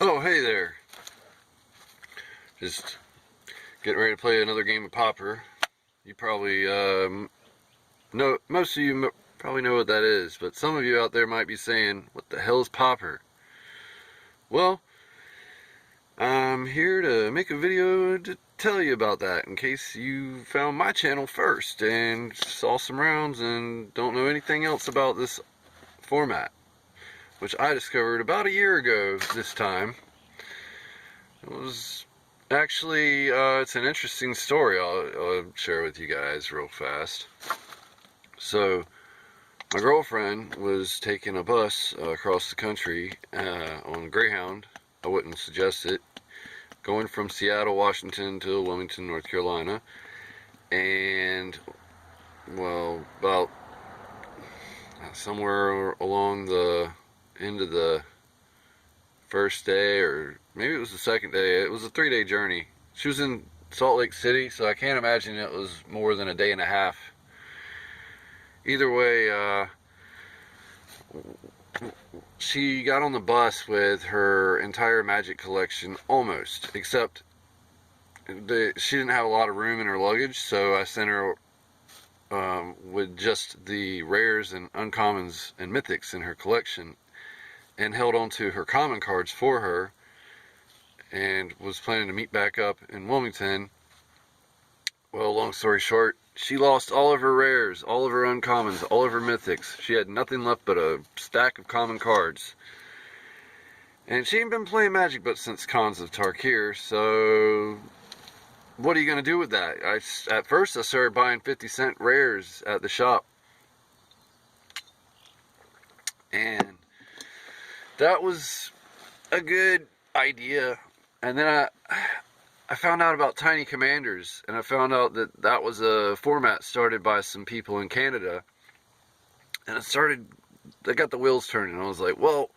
Oh, hey there. Just getting ready to play another game of Pauper. You probably know, most of you probably know what that is, but some of you out there might be saying, what the hell is Pauper? Well, I'm here to make a video to tell you about that in case you found my channel first and saw some rounds and don't know anything else about this format, which I discovered about a year ago this time. It was actually, it's an interesting story I'll share with you guys real fast. So, my girlfriend was taking a bus across the country on Greyhound. I wouldn't suggest it. Going from Seattle, Washington to Wilmington, North Carolina. And, well, about somewhere along the end of the first day, or maybe it was the second day. It was a 3-day journey. She was in Salt Lake City, so I can't imagine it was more than a day and a half. Either way, she got on the bus with her entire Magic collection, almost, except she didn't have a lot of room in her luggage, so I sent her with just the rares and uncommons and mythics in her collection, and held on to her common cards for her, and was planning to meet back up in Wilmington. Well, long story short, she lost all of her rares, all of her uncommons, all of her mythics. She had nothing left but a stack of common cards. And she ain't been playing Magic but since Cons of Tarkir, so what are you going to do with that? At first I started buying 50-cent rares at the shop. And that was a good idea. And then I found out about Tiny Commanders, and I found out that that was a format started by some people in Canada. And I got the wheels turning. I was like, well,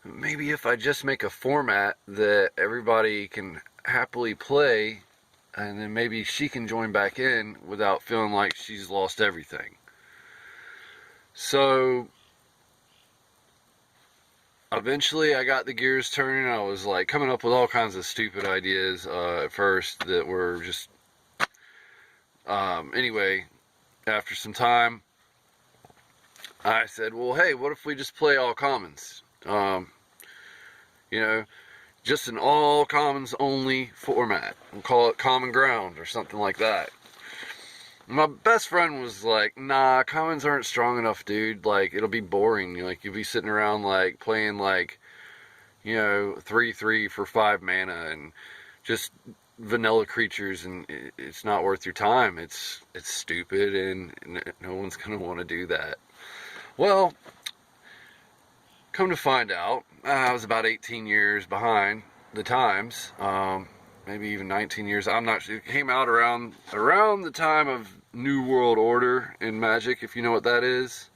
maybe if I just make a format that everybody can happily play, and then maybe she can join back in without feeling like she's lost everything. So eventually I got the gears turning. I was like coming up with all kinds of stupid ideas at first that were just anyway, after some time I said, well, hey, what if we just play all commons? You know, just an all commons only format, and call it Common Ground or something like that. My best friend was like, nah, commons aren't strong enough, dude. Like, it'll be boring. Like, you'll be sitting around, like, playing, like, you know, 3/3 for 5 mana and just vanilla creatures, and it's not worth your time. It's stupid, and no one's going to want to do that. Well, come to find out, I was about 18 years behind the times. Maybe even 19 years. I'm not sure. It came out around the time of New World Order in Magic, if you know what that is.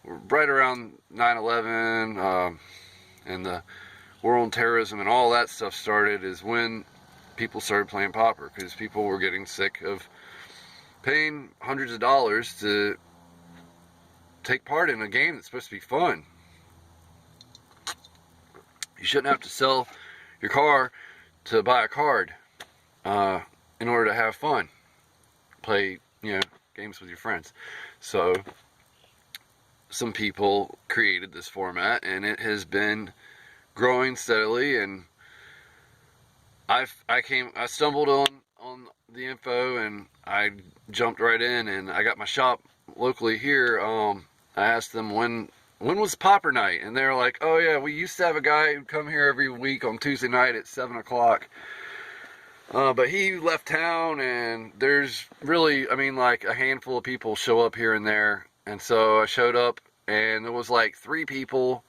Right around 9/11 and the war on terrorism and all that stuff started, is when people started playing Pauper, because people were getting sick of paying hundreds of dollars to take part in a game that's supposed to be fun. You shouldn't have to sell your car to buy a card in order to have fun, play, you know, games with your friends. So some people created this format, and it has been growing steadily. And I stumbled on the info, and I jumped right in, and I got my shop locally here. I asked them when was Pauper night, and they're like, oh yeah, we used to have a guy who'd come here every week on Tuesday night at 7 o'clock. But he left town, and there's really, I mean, like a handful of people show up here and there. And so I showed up, and there was like 3 people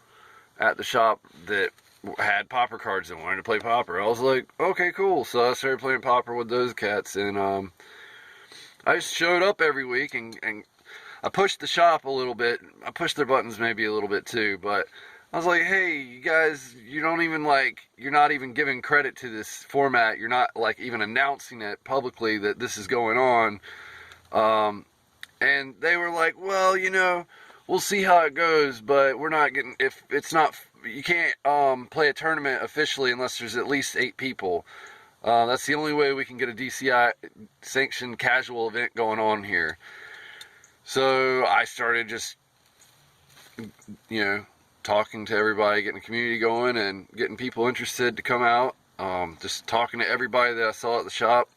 at the shop that had Pauper cards and wanted to play Pauper. I was like, okay, cool. So I started playing Pauper with those cats, and I just showed up every week, and I pushed the shop a little bit. I pushed their buttons maybe a little bit too, but I was like, hey, you guys, you're not even giving credit to this format. You're not like even announcing it publicly that this is going on. And they were like, well, you know, we'll see how it goes, but we're not getting, if it's not you can't play a tournament officially unless there's at least 8 people. That's the only way we can get a DCI sanctioned casual event going on here. So I started just, you know, talking to everybody, getting the community going, and getting people interested to come out. Just talking to everybody that I saw at the shop.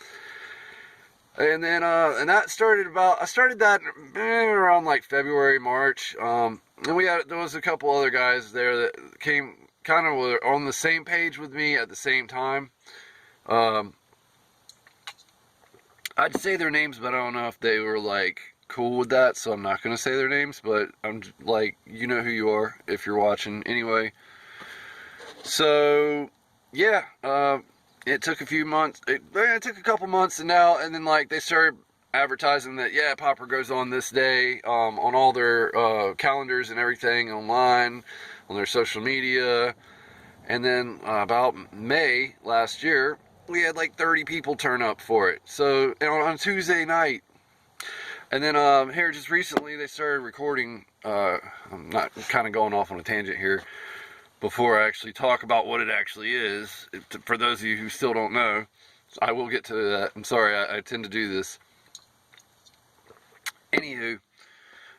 And then, and that started I started that around like February, March. And there was a couple other guys there that came kind of were on the same page with me at the same time. I'd say their names, but I don't know if they were like cool with that, so I'm not going to say their names, but I'm like, you know who you are if you're watching anyway. So, yeah, it took a few months, it took a couple months, and then like they started advertising that, yeah, Pauper goes on this day, on all their calendars and everything online, on their social media. And then about May last year, we had like 30 people turn up for it. So on Tuesday night. And then here just recently they started recording. I'm not kind of going off on a tangent here before I actually talk about what it actually is. For those of you who still don't know, I will get to that. I'm sorry, I tend to do this. Anywho,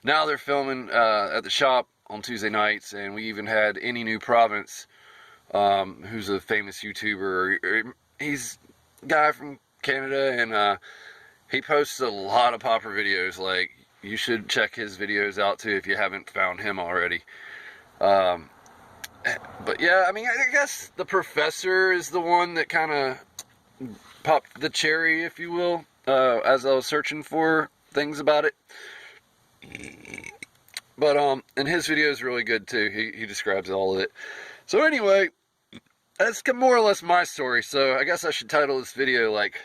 now they're filming at the shop on Tuesday nights, and we even had Any New Province, who's a famous YouTuber. He's a guy from Canada, and he posts a lot of Pauper videos. Like, you should check his videos out too if you haven't found him already. But yeah, I mean, I guess the professor is the one that kind of popped the cherry, if you will, as I was searching for things about it. But and his video is really good too. He describes all of it. So anyway, that's more or less my story. So I guess I should title this video like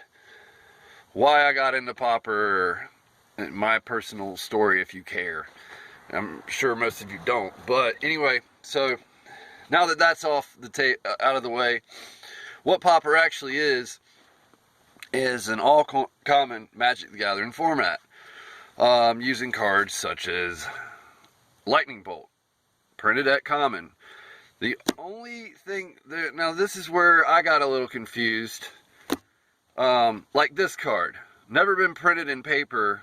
why I got into Pauper, or my personal story if you care. I'm sure most of you don't. But anyway, so now that that's off the out of the way, what Pauper actually is an all-common Magic the Gathering format, using cards such as Lightning Bolt, printed at common. The only thing that, now this is where I got a little confused. Like this card, never been printed in paper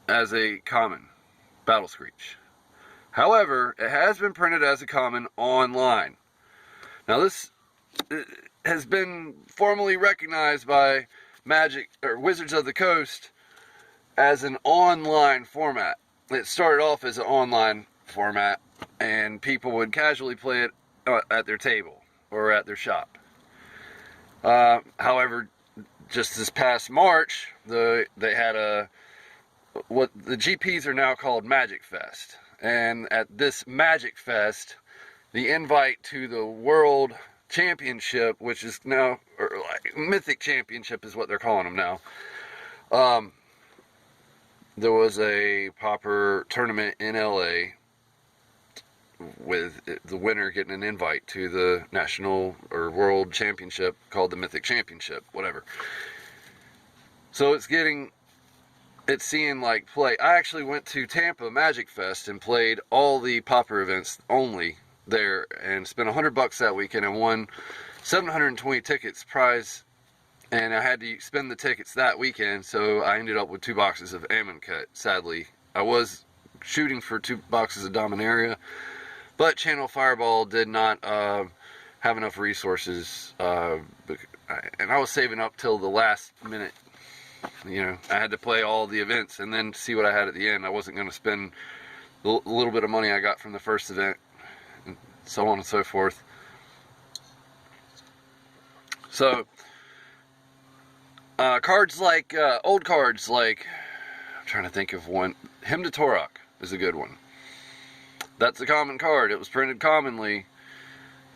as a common, Battle Screech. However, it has been printed as a common online. Now this has been formally recognized by Magic, or Wizards of the Coast, as an online format. It started off as an online format, and people would casually play it at their table or at their shop. However, just this past March, they had what the GPs are now called Magic Fest. And at this Magic Fest, the invite to the World Championship, which is now, or like Mythic Championship is what they're calling them now. There was a Pauper tournament in LA with the winner getting an invite to the National or World Championship called the Mythic Championship, whatever. So it's seeing like play. I actually went to Tampa Magic Fest and played all the Pauper events only there, and spent $100 that weekend and won 720 tickets prize. And I had to spend the tickets that weekend, so I ended up with 2 boxes of Amonkhet. Sadly, I was shooting for 2 boxes of Dominaria, but Channel Fireball did not have enough resources, and I was saving up till the last minute. You know, I had to play all the events and then see what I had at the end. I wasn't going to spend the little bit of money I got from the first event, and so on and so forth. So, cards like, old cards like, I'm trying to think of one, Hymn to Torok is a good one. That's a common card. It was printed commonly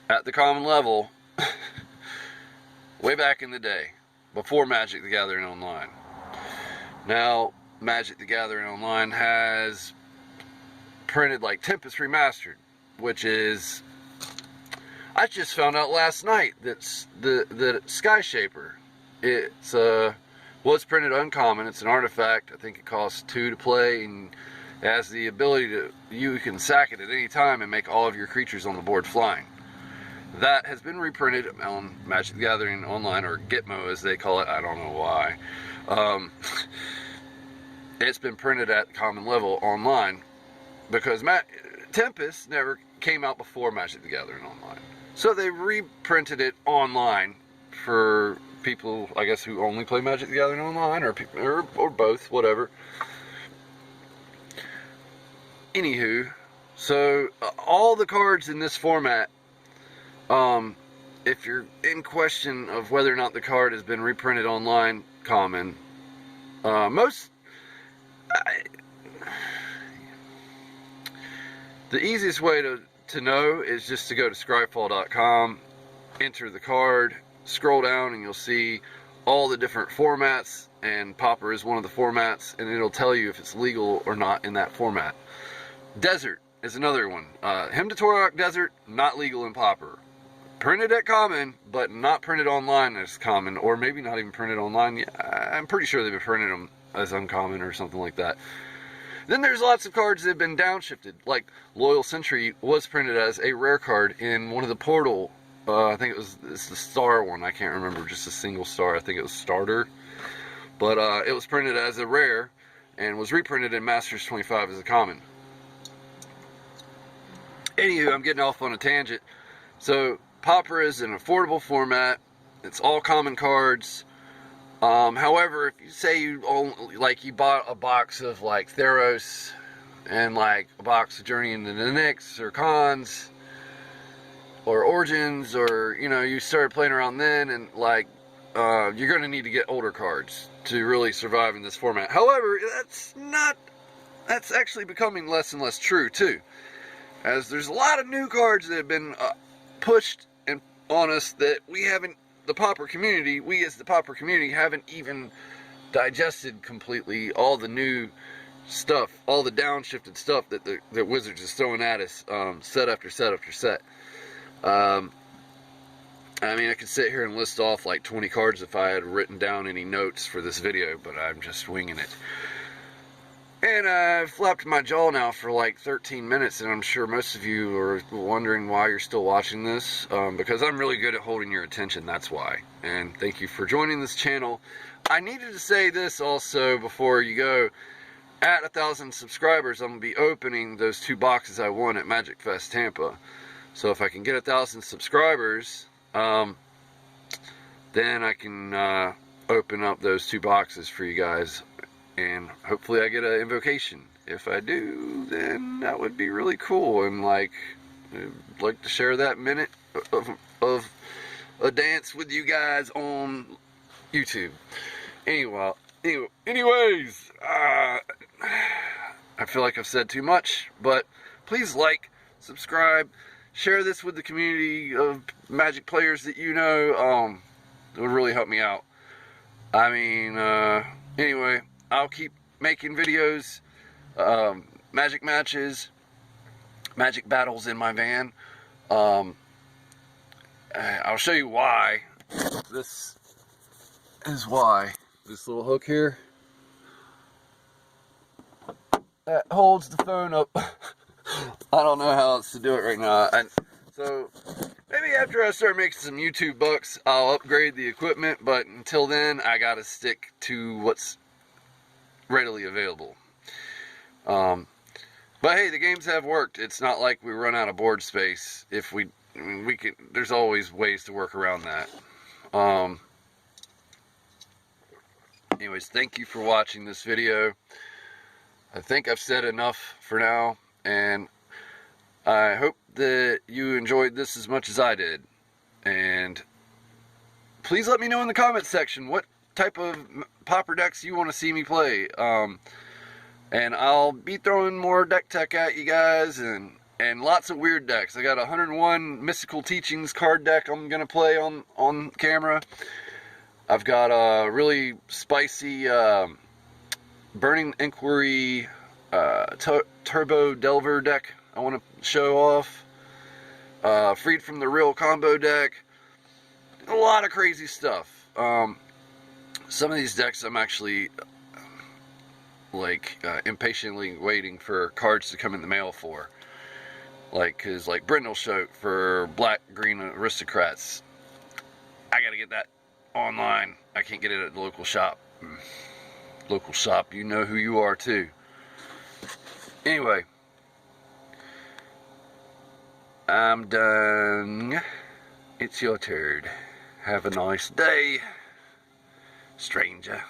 at the common level way back in the day, before Magic the Gathering Online. Now, Magic the Gathering Online has printed like Tempest Remastered, which is, I just found out last night that the Sky Shaper, it's was printed uncommon. It's an artifact. I think it costs 2 to play, and It has the ability to, you can sack it at any time and make all of your creatures on the board flying. That has been reprinted on Magic the Gathering Online, or Gitmo as they call it. I don't know why. It's been printed at common level online because Tempest never came out before Magic the Gathering Online. So they reprinted it online for people, I guess, who only play Magic the Gathering Online, or people, or both, whatever. Anywho, so all the cards in this format, if you're in question of whether or not the card has been reprinted online common, the easiest way to know is just to go to scryfall.com, enter the card, scroll down, and you'll see all the different formats, and Pauper is one of the formats, and it'll tell you if it's legal or not in that format. Desert is another one. Hymn to Torok Desert, not legal in Pauper. Printed at common, but not printed online as common, or maybe not even printed online. Yeah, I'm pretty sure they've been printed them as uncommon or something like that. Then there's lots of cards that have been downshifted, like Loyal Sentry was printed as a rare card in one of the Portal, I think it's the star one, I can't remember, just a single star, I think it was Starter. But it was printed as a rare, and was reprinted in Masters 25 as a common. Anywho, I'm getting off on a tangent. So, Pauper is an affordable format, it's all common cards. However, if you say you bought a box of like Theros and like a box of Journey into the Nyx or Cons or Origins, or you started playing around then, and like you're going to need to get older cards to really survive in this format. However, that's actually becoming less and less true too, as there's a lot of new cards that have been pushed and on us that we haven't. We as the Pauper community haven't even digested completely all the new stuff, all the downshifted stuff that the Wizards is throwing at us, set after set after set. I mean, I could sit here and list off like 20 cards if I had written down any notes for this video, but I'm just winging it. And I've flapped my jaw now for like 13 minutes, and I'm sure most of you are wondering why you're still watching this, because I'm really good at holding your attention, that's why. And thank you for joining this channel. I needed to say this also before you go. At 1,000 subscribers, I'm going to be opening those 2 boxes I won at Magic Fest Tampa. So if I can get 1,000 subscribers, then I can open up those 2 boxes for you guys. And hopefully I get an invocation. If I do, then that would be really cool. And like, I'd like to share that minute of a dance with you guys on YouTube. Anyways, I feel like I've said too much, but please like, subscribe, share this with the community of Magic players that you know. It would really help me out. I mean, anyway, I'll keep making videos, Magic matches, Magic battles in my van. I'll show you why. This is why. This little hook here that holds the phone up. I don't know how else to do it right now. So maybe after I start making some YouTube bucks, I'll upgrade the equipment. But until then, I gotta stick to what's readily available. But hey, the games have worked. It's not like we run out of board space. If we can, there's always ways to work around that. Anyways, thank you for watching this video. I think I've said enough for now, and I hope that you enjoyed this as much as I did. And please let me know in the comments section what type of Pauper decks you want to see me play, and I'll be throwing more deck tech at you guys, and lots of weird decks. I got 101 Mystical Teachings card deck I'm gonna play on camera. I've got a really spicy Burning Inquiry Turbo Delver deck I want to show off. Freed from the Real combo deck. A lot of crazy stuff. Some of these decks I'm actually like impatiently waiting for cards to come in the mail for. Like, cause like Brindle show for Black Green Aristocrats, I gotta get that online. I can't get it at the local shop. Local shop, you know who you are too. Anyway, I'm done. It's your turn. Have a nice day, stranger.